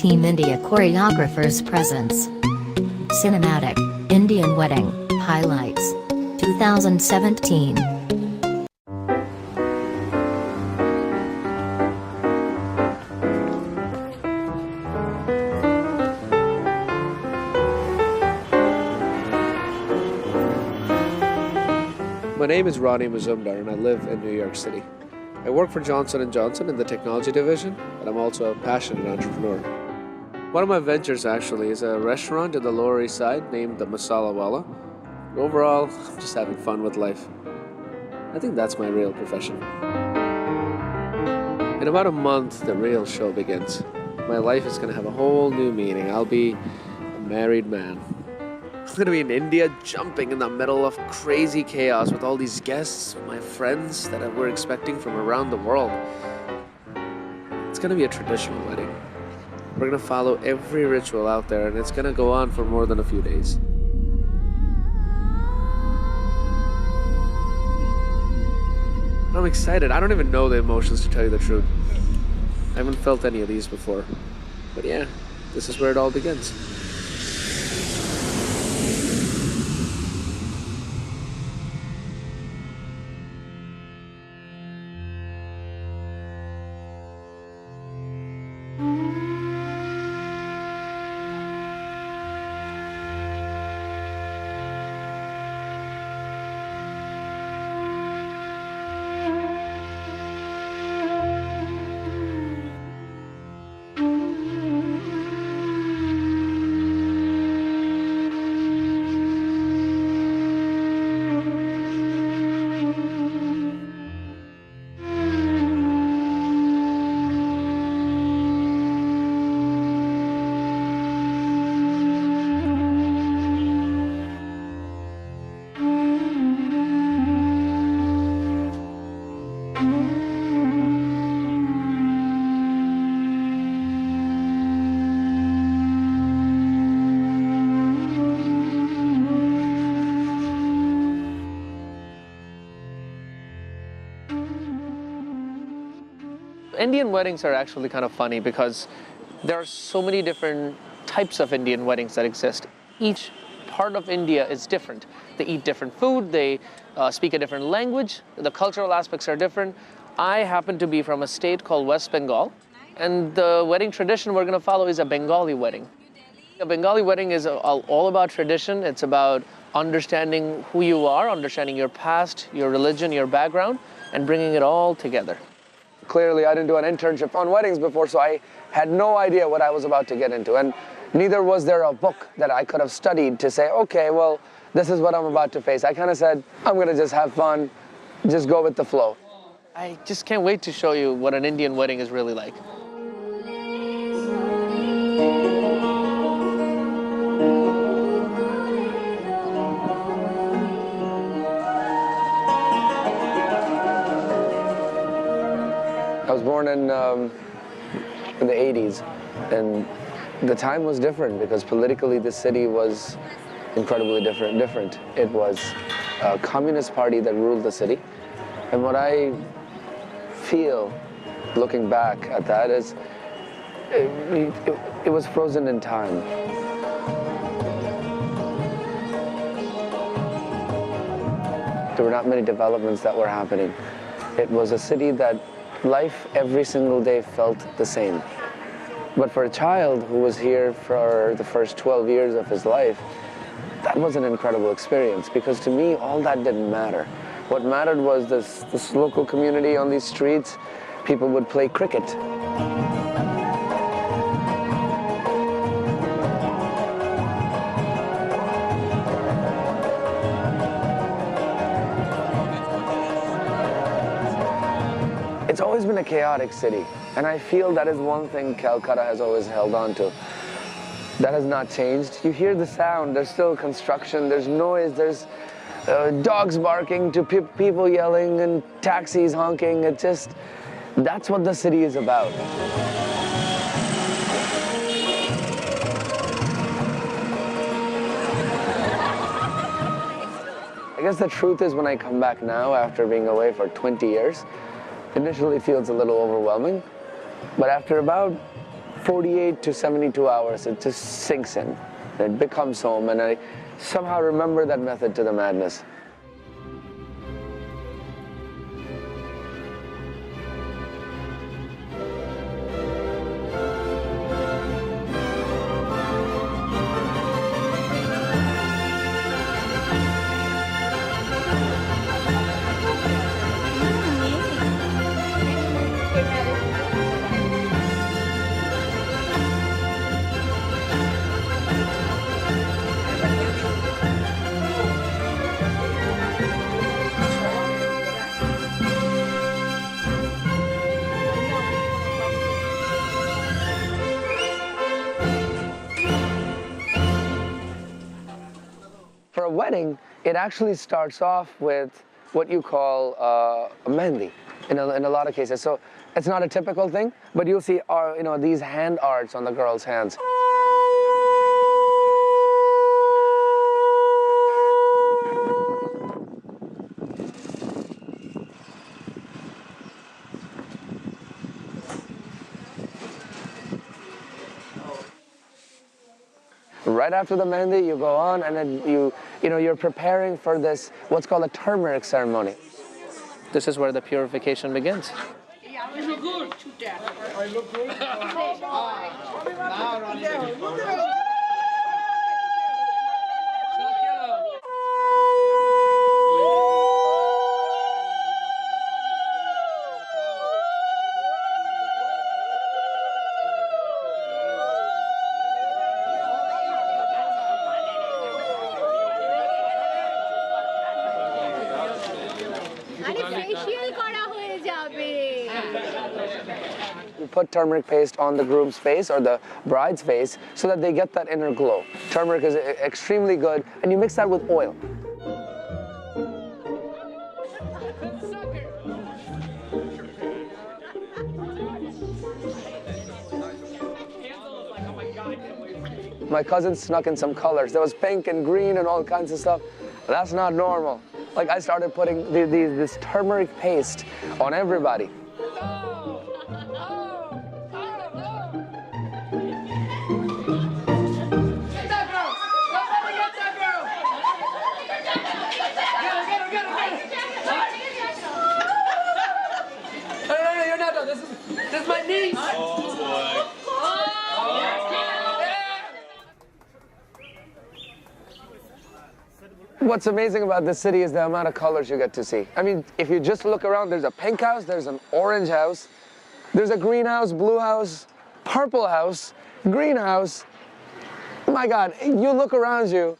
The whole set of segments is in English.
Team India choreographers presents Cinematic Indian Wedding Highlights 2017. My name is Ronnie Mazumdar and I live in New York City. I work for Johnson & Johnson in the technology division, and I'm also a passionate entrepreneur. One of my ventures actually is a restaurant in the Lower East Side named the Masala Wala. Overall, I'm just having fun with life. I think that's my real profession. In about a month, the real show begins. My life is going to have a whole new meaning. I'll be a married man. I'm going to be in India, jumping in the middle of crazy chaos with all these guests, my friends that we're expecting from around the world. It's going to be a traditional wedding. We're going to follow every ritual out there, and it's going to go on for more than a few days. I'm excited. I don't even know the emotions, to tell you the truth. I haven't felt any of these before. But yeah, this is where it all begins. Indian weddings are actually kind of funny because there are so many different types of Indian weddings that exist. Each part of India is different. They eat different food, they speak a different language, the cultural aspects are different. I happen to be from a state called West Bengal, and the wedding tradition we're going to follow is a Bengali wedding. A Bengali wedding is all about tradition. It's about understanding who you are, understanding your past, your religion, your background, and bringing it all together. Clearly, I didn't do an internship on weddings before, so I had no idea what I was about to get into. And neither was there a book that I could have studied to say, okay, well, this is what I'm about to face. I kind of said, I'm going to just have fun, just go with the flow. I just can't wait to show you what an Indian wedding is really like. I was born in the 80s, and the time was different because politically the city was incredibly different. It was a communist party that ruled the city, and what I feel looking back at that is it was frozen in time. There were not many developments that were happening. It was a city that life every single day felt the same. But for a child who was here for the first 12 years of his life, that was an incredible experience because to me, all that didn't matter. What mattered was this local community on these streets. People would play cricket. It's always been a chaotic city, and I feel that is one thing Kolkata has always held on to. That has not changed. You hear the sound, there's still construction, there's noise, there's dogs barking to people yelling and taxis honking. That's what the city is about. I guess the truth is when I come back now after being away for 20 years, initially feels a little overwhelming, but after about 48 to 72 hours, it just sinks in. It becomes home, and I somehow remember that method to the madness. For a wedding, it actually starts off with what you call a mehndi in a lot of cases. So it's not a typical thing, but you'll see these hand arts on the girl's hands. Right after the mehndi, you go on, and then you're preparing for this, what's called a turmeric ceremony. This is where the purification begins. You look good. I look good. You put turmeric paste on the groom's face or the bride's face so that they get that inner glow. Turmeric is extremely good, and you mix that with oil. My cousin snuck in some colors. There was pink and green and all kinds of stuff. That's not normal. Like, I started putting this turmeric paste on everybody. This is my niece. Oh boy. What's amazing about this city is the amount of colors you get to see. I mean, if you just look around, there's a pink house, there's an orange house, there's a green house, blue house, purple house, green house. My God, you look around you,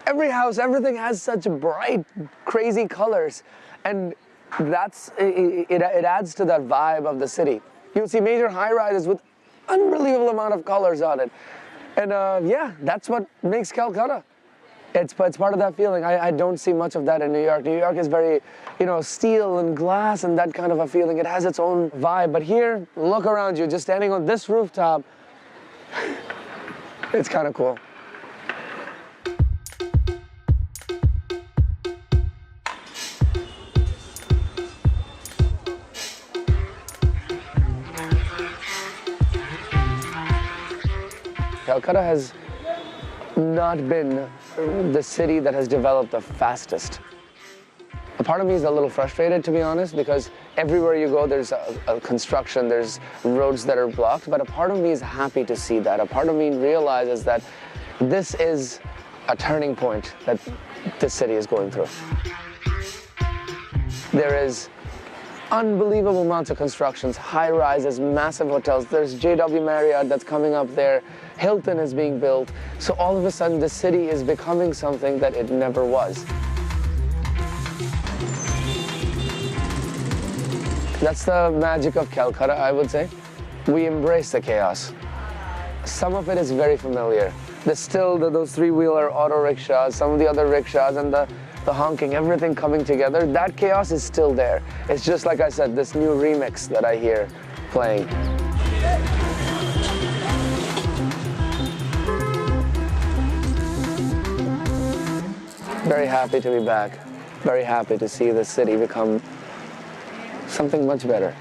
every house, everything has such bright, crazy colors. And it adds to that vibe of the city. You'll see major high-rises with unbelievable amount of colors on it. And yeah, that's what makes Calcutta. It's part of that feeling. I don't see much of that in New York. New York is very, steel and glass and that kind of a feeling. It has its own vibe. But here, look around you, just standing on this rooftop, it's kind of cool. Calcutta has not been the city that has developed the fastest. A part of me is a little frustrated, to be honest, because everywhere you go there's a construction, there's roads that are blocked, but a part of me is happy to see that. A part of me realizes that this is a turning point that this city is going through. There is unbelievable amounts of constructions, high-rises, massive hotels. There's JW Marriott that's coming up there. Hilton is being built. So all of a sudden, the city is becoming something that it never was. That's the magic of Calcutta, I would say. We embrace the chaos. Some of it is very familiar. There's still those three-wheeler auto rickshaws, some of the other rickshaws, and the honking, everything coming together. That chaos is still there. It's just like I said, this new remix that I hear playing. Very happy to be back. Very happy to see the city become something much better.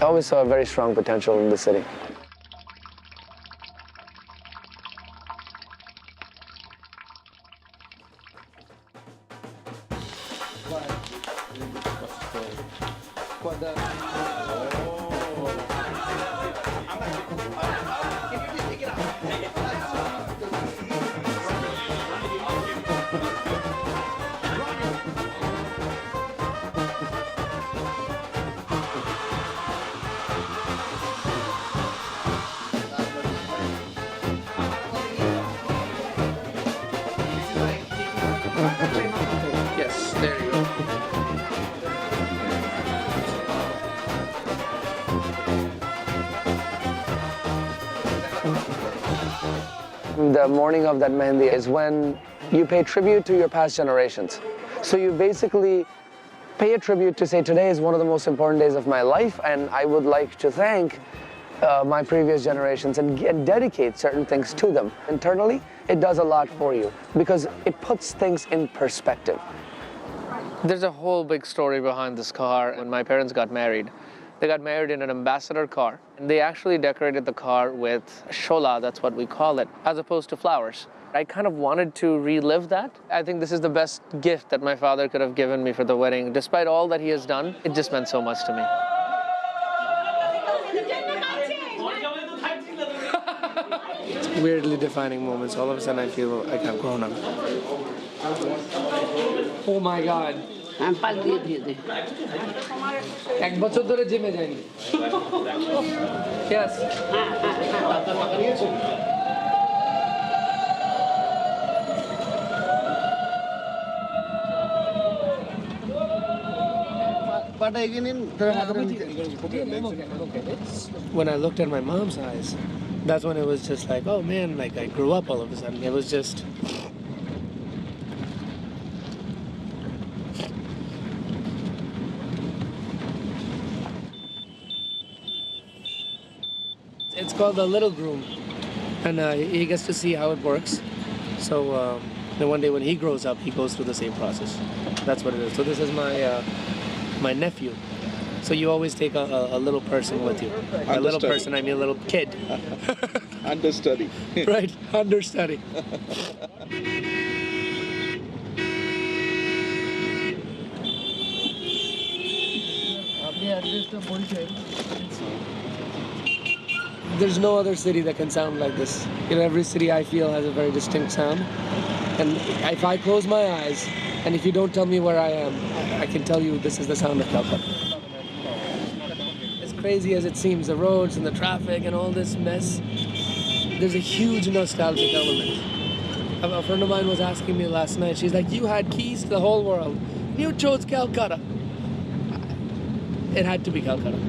I always saw a very strong potential in the city. Yes, there you go. The morning of that Mehndi is when you pay tribute to your past generations. So you basically pay a tribute to say today is one of the most important days of my life, and I would like to thank my previous generations and dedicate certain things to them. Internally, it does a lot for you because it puts things in perspective. There's a whole big story behind this car. When my parents got married, they got married in an ambassador car. And they actually decorated the car with shola, that's what we call it, as opposed to flowers. I kind of wanted to relive that. I think this is the best gift that my father could have given me for the wedding. Despite all that he has done, it just meant so much to me. Weirdly defining moments. All of a sudden I feel like I've grown up. Oh my God. I'm পাল দিয়ে দিয়ে দে এক বছর ধরে জিমে যাইনি Yes. When I looked at my mom's eyes, that's when it was just like, oh man, like I grew up all of a sudden. It was just... It's called the little groom, and he gets to see how it works. So then one day when he grows up, he goes through the same process. That's what it is. So this is my nephew. So you always take a little person with you. By a little person, I mean a little kid. Understudy. Right, understudy. There's no other city that can sound like this. You know, every city I feel has a very distinct sound. And if I close my eyes, and if you don't tell me where I am, I can tell you this is the sound of Kolkata. As crazy as it seems, the roads and the traffic and all this mess, there's a huge nostalgic element. A friend of mine was asking me last night, she's like, you had keys to the whole world. You chose Calcutta. It had to be Calcutta.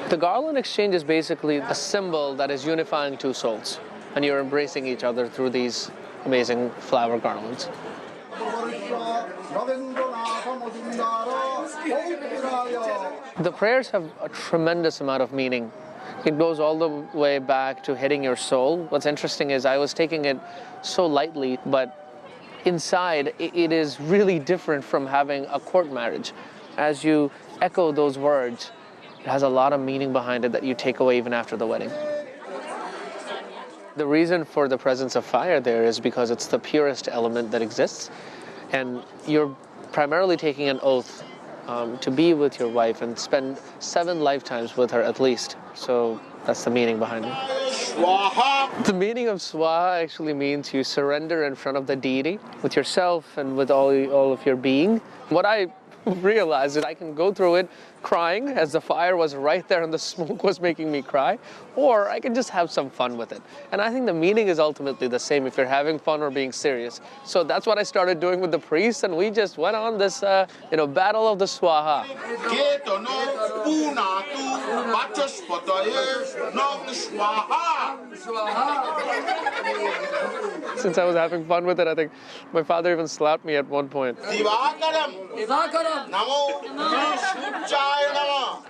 The garland exchange is basically a symbol that is unifying two souls, and you're embracing each other through these amazing flower garlands. The prayers have a tremendous amount of meaning. It goes all the way back to hitting your soul. What's interesting is I was taking it so lightly, but inside it is really different from having a court marriage. As you echo those words, it has a lot of meaning behind it that you take away even after the wedding. The reason for the presence of fire there is because it's the purest element that exists, and you're primarily taking an oath to be with your wife and spend 7 lifetimes with her at least. So that's the meaning behind it. The meaning of swaha actually means you surrender in front of the deity with yourself and with all of your being. What I realized is I can go through it crying as the fire was right there and the smoke was making me cry, or I can just have some fun with it. And I think the meaning is ultimately the same if you're having fun or being serious. So that's what I started doing with the priests, and we just went on this battle of the swaha. Since I was having fun with it, I think my father even slapped me at one point.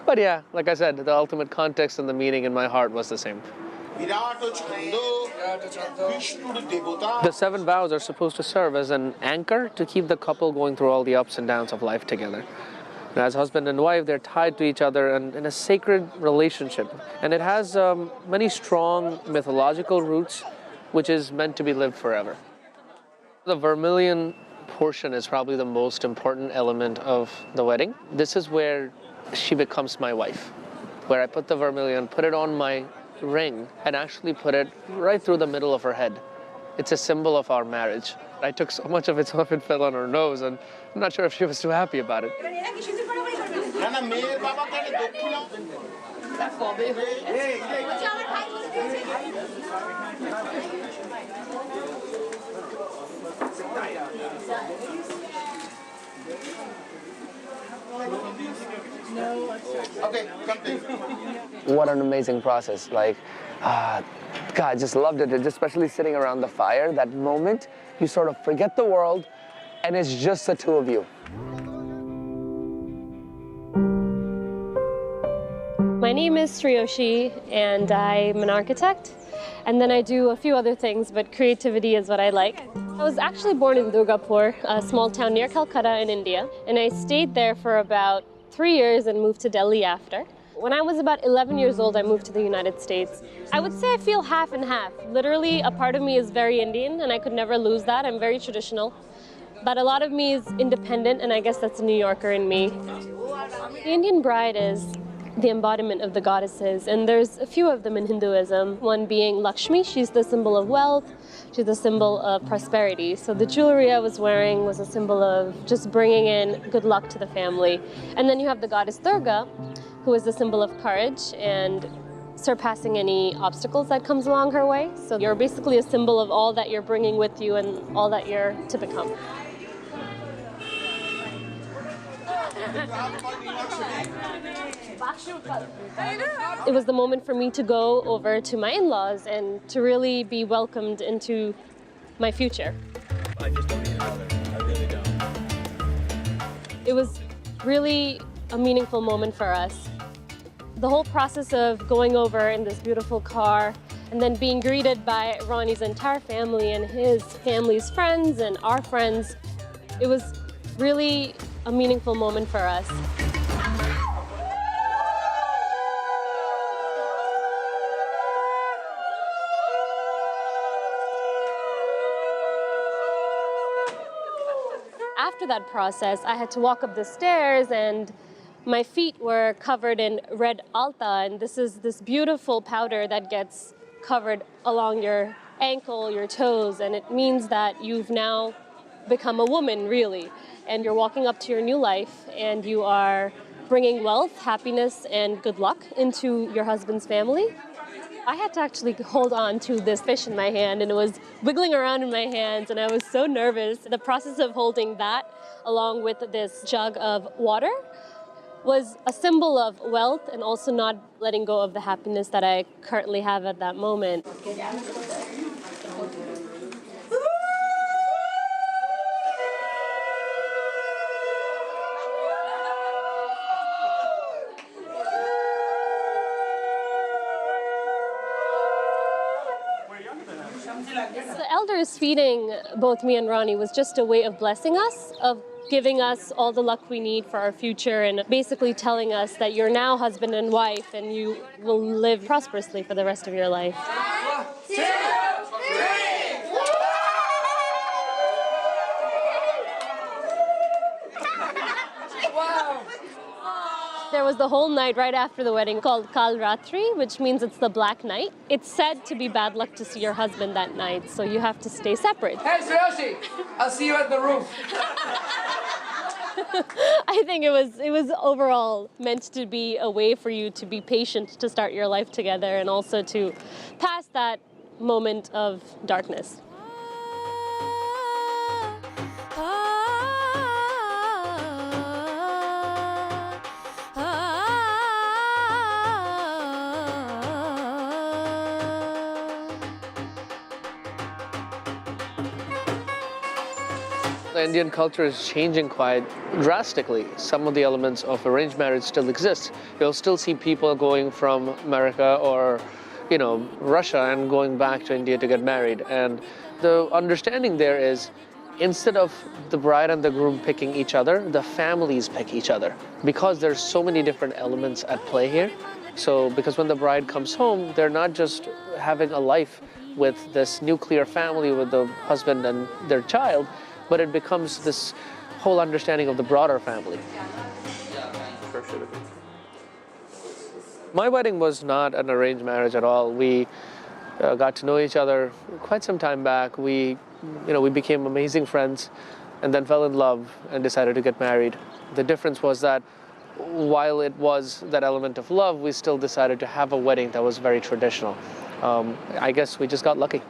But yeah, like I said, the ultimate context and the meaning in my heart was the same. The 7 vows are supposed to serve as an anchor to keep the couple going through all the ups and downs of life together. And as husband and wife, they're tied to each other and in a sacred relationship. And it has many strong mythological roots, which is meant to be lived forever. The vermilion portion is probably the most important element of the wedding. This is where she becomes my wife, where I put the vermilion, put it on my ring, and actually put it right through the middle of her head. It's a symbol of our marriage. I took so much of it off, it fell on her nose, and I'm not sure if she was too happy about it. What an amazing process. God, I just loved it. Especially sitting around the fire, that moment, you sort of forget the world, and it's just the two of you. My name is Sriyoshi, and I'm an architect. And then I do a few other things, but creativity is what I like. I was actually born in Durgapur, a small town near Kolkata in India, and I stayed there for about 3 years and moved to Delhi after. When I was about 11 years old, I moved to the United States. I would say I feel half and half. Literally, a part of me is very Indian, and I could never lose that. I'm very traditional. But a lot of me is independent, and I guess that's a New Yorker in me. The Indian bride is the embodiment of the goddesses, and there's a few of them in Hinduism. One being Lakshmi, she's the symbol of wealth, she's the symbol of prosperity. So the jewelry I was wearing was a symbol of just bringing in good luck to the family. And then you have the goddess Durga, who is the symbol of courage and surpassing any obstacles that comes along her way. So you're basically a symbol of all that you're bringing with you and all that you're to become. It was the moment for me to go over to my in-laws and to really be welcomed into my future. I just don't even know them. I really don't. It was really a meaningful moment for us. The whole process of going over in this beautiful car and then being greeted by Ronnie's entire family and his family's friends and our friends, it was really a meaningful moment for us. After that process, I had to walk up the stairs and my feet were covered in red alta, and this is this beautiful powder that gets covered along your ankle, your toes, and it means that you've now become a woman, really. And you're walking up to your new life, and you are bringing wealth, happiness, and good luck into your husband's family. I had to actually hold on to this fish in my hand, and it was wiggling around in my hands, and I was so nervous. The process of holding that, along with this jug of water, was a symbol of wealth and also not letting go of the happiness that I currently have at that moment. The elders feeding both me and Ronnie was just a way of blessing us, of giving us all the luck we need for our future, and basically telling us that you're now husband and wife and you will live prosperously for the rest of your life. There was the whole night right after the wedding called Kal Ratri, which means it's the black night. It's said to be bad luck to see your husband that night, so you have to stay separate. Hey, Surayoshi, I'll see you at the roof. I think it was overall meant to be a way for you to be patient to start your life together and also to pass that moment of darkness. The Indian culture is changing quite drastically. Some of the elements of arranged marriage still exist. You'll still see people going from America or, Russia and going back to India to get married. And the understanding there is, instead of the bride and the groom picking each other, the families pick each other. Because there's so many different elements at play here. So, because when the bride comes home, they're not just having a life with this nuclear family with the husband and their child, but it becomes this whole understanding of the broader family. My wedding was not an arranged marriage at all. We got to know each other quite some time back. We became amazing friends and then fell in love and decided to get married. The difference was that while it was that element of love, we still decided to have a wedding that was very traditional. I guess we just got lucky.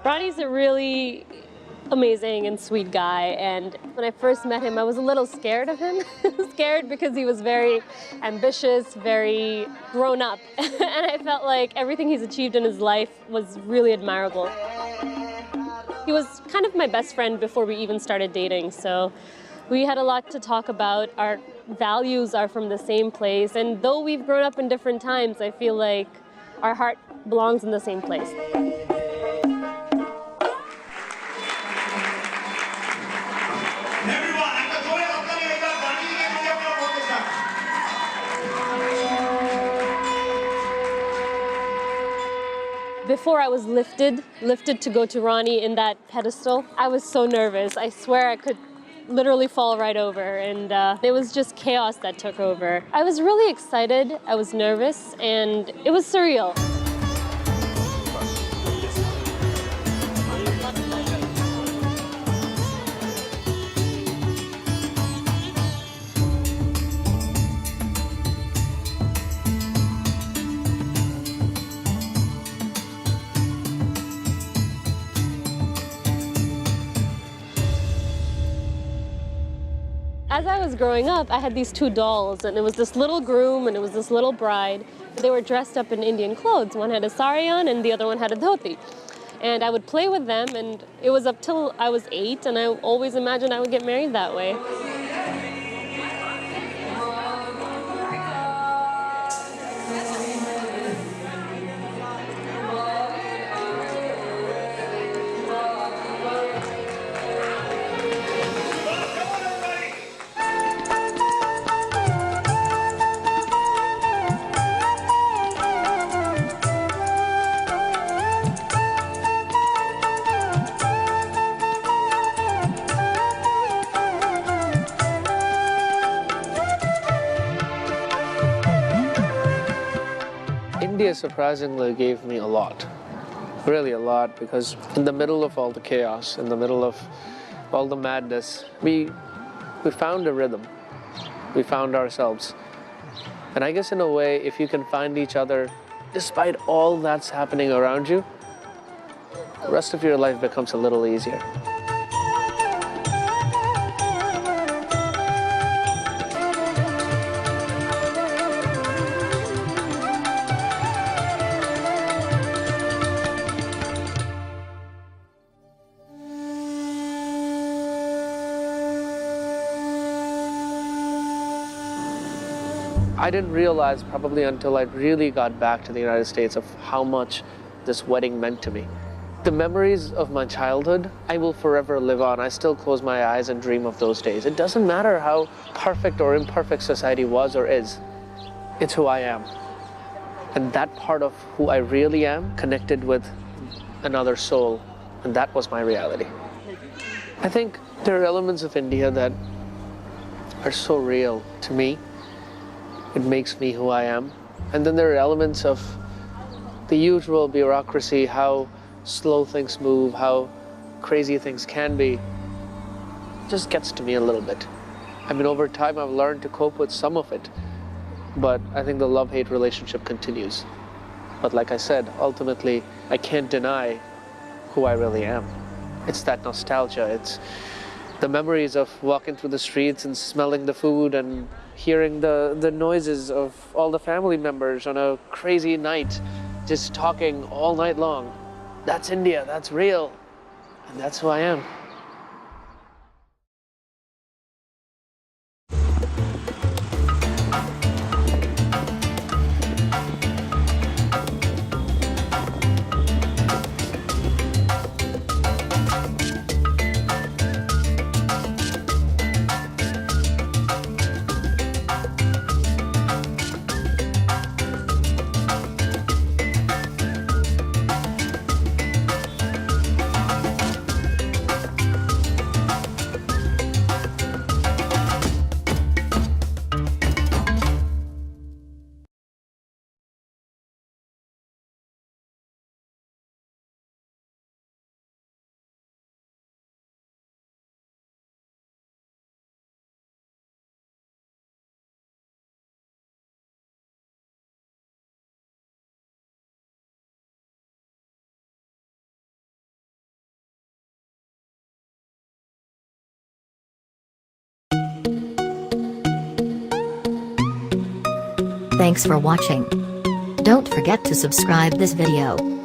Ronnie's a really amazing and sweet guy, and when I first met him, I was a little scared of him. Scared because he was very ambitious, very grown up, and I felt like everything he's achieved in his life was really admirable. He was kind of my best friend before we even started dating, so we had a lot to talk about. Our values are from the same place, and though we've grown up in different times, I feel like our heart belongs in the same place. Before I was lifted to go to Ronnie in that pedestal, I was so nervous. I swear I could literally fall right over, and it was just chaos that took over. I was really excited, I was nervous, and it was surreal. As I was growing up, I had these two dolls, and it was this little groom and it was this little bride. They were dressed up in Indian clothes. One had a sari on and the other one had a dhoti. And I would play with them, and it was up till I was 8, and I always imagined I would get married that way. India surprisingly gave me a lot, really a lot, because in the middle of all the chaos, in the middle of all the madness, we found a rhythm, we found ourselves. And I guess in a way, if you can find each other, despite all that's happening around you, the rest of your life becomes a little easier. I didn't realize probably until I really got back to the United States of how much this wedding meant to me. The memories of my childhood, I will forever live on. I still close my eyes and dream of those days. It doesn't matter how perfect or imperfect society was or is. It's who I am. And that part of who I really am connected with another soul, and that was my reality. I think there are elements of India that are so real to me. It makes me who I am. And then there are elements of the usual bureaucracy, how slow things move, how crazy things can be. It just gets to me a little bit. I mean, over time I've learned to cope with some of it, but I think the love-hate relationship continues. But like I said, ultimately, I can't deny who I really am. It's that nostalgia. It's the memories of walking through the streets and smelling the food and hearing the noises of all the family members on a crazy night, just talking all night long. That's India, that's real, and that's who I am. Thanks for watching. Don't forget to subscribe this video.